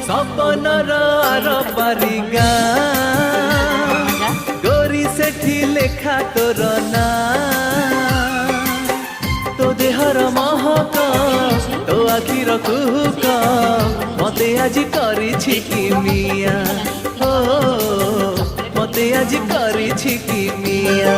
सपनर आरपारी गाँ गोरी सेठी लेखा तोर ना तो देहर महक तो आखिर कुहुक मते आज करिछि कि मिया ओ मते आज करिछि कि मिया।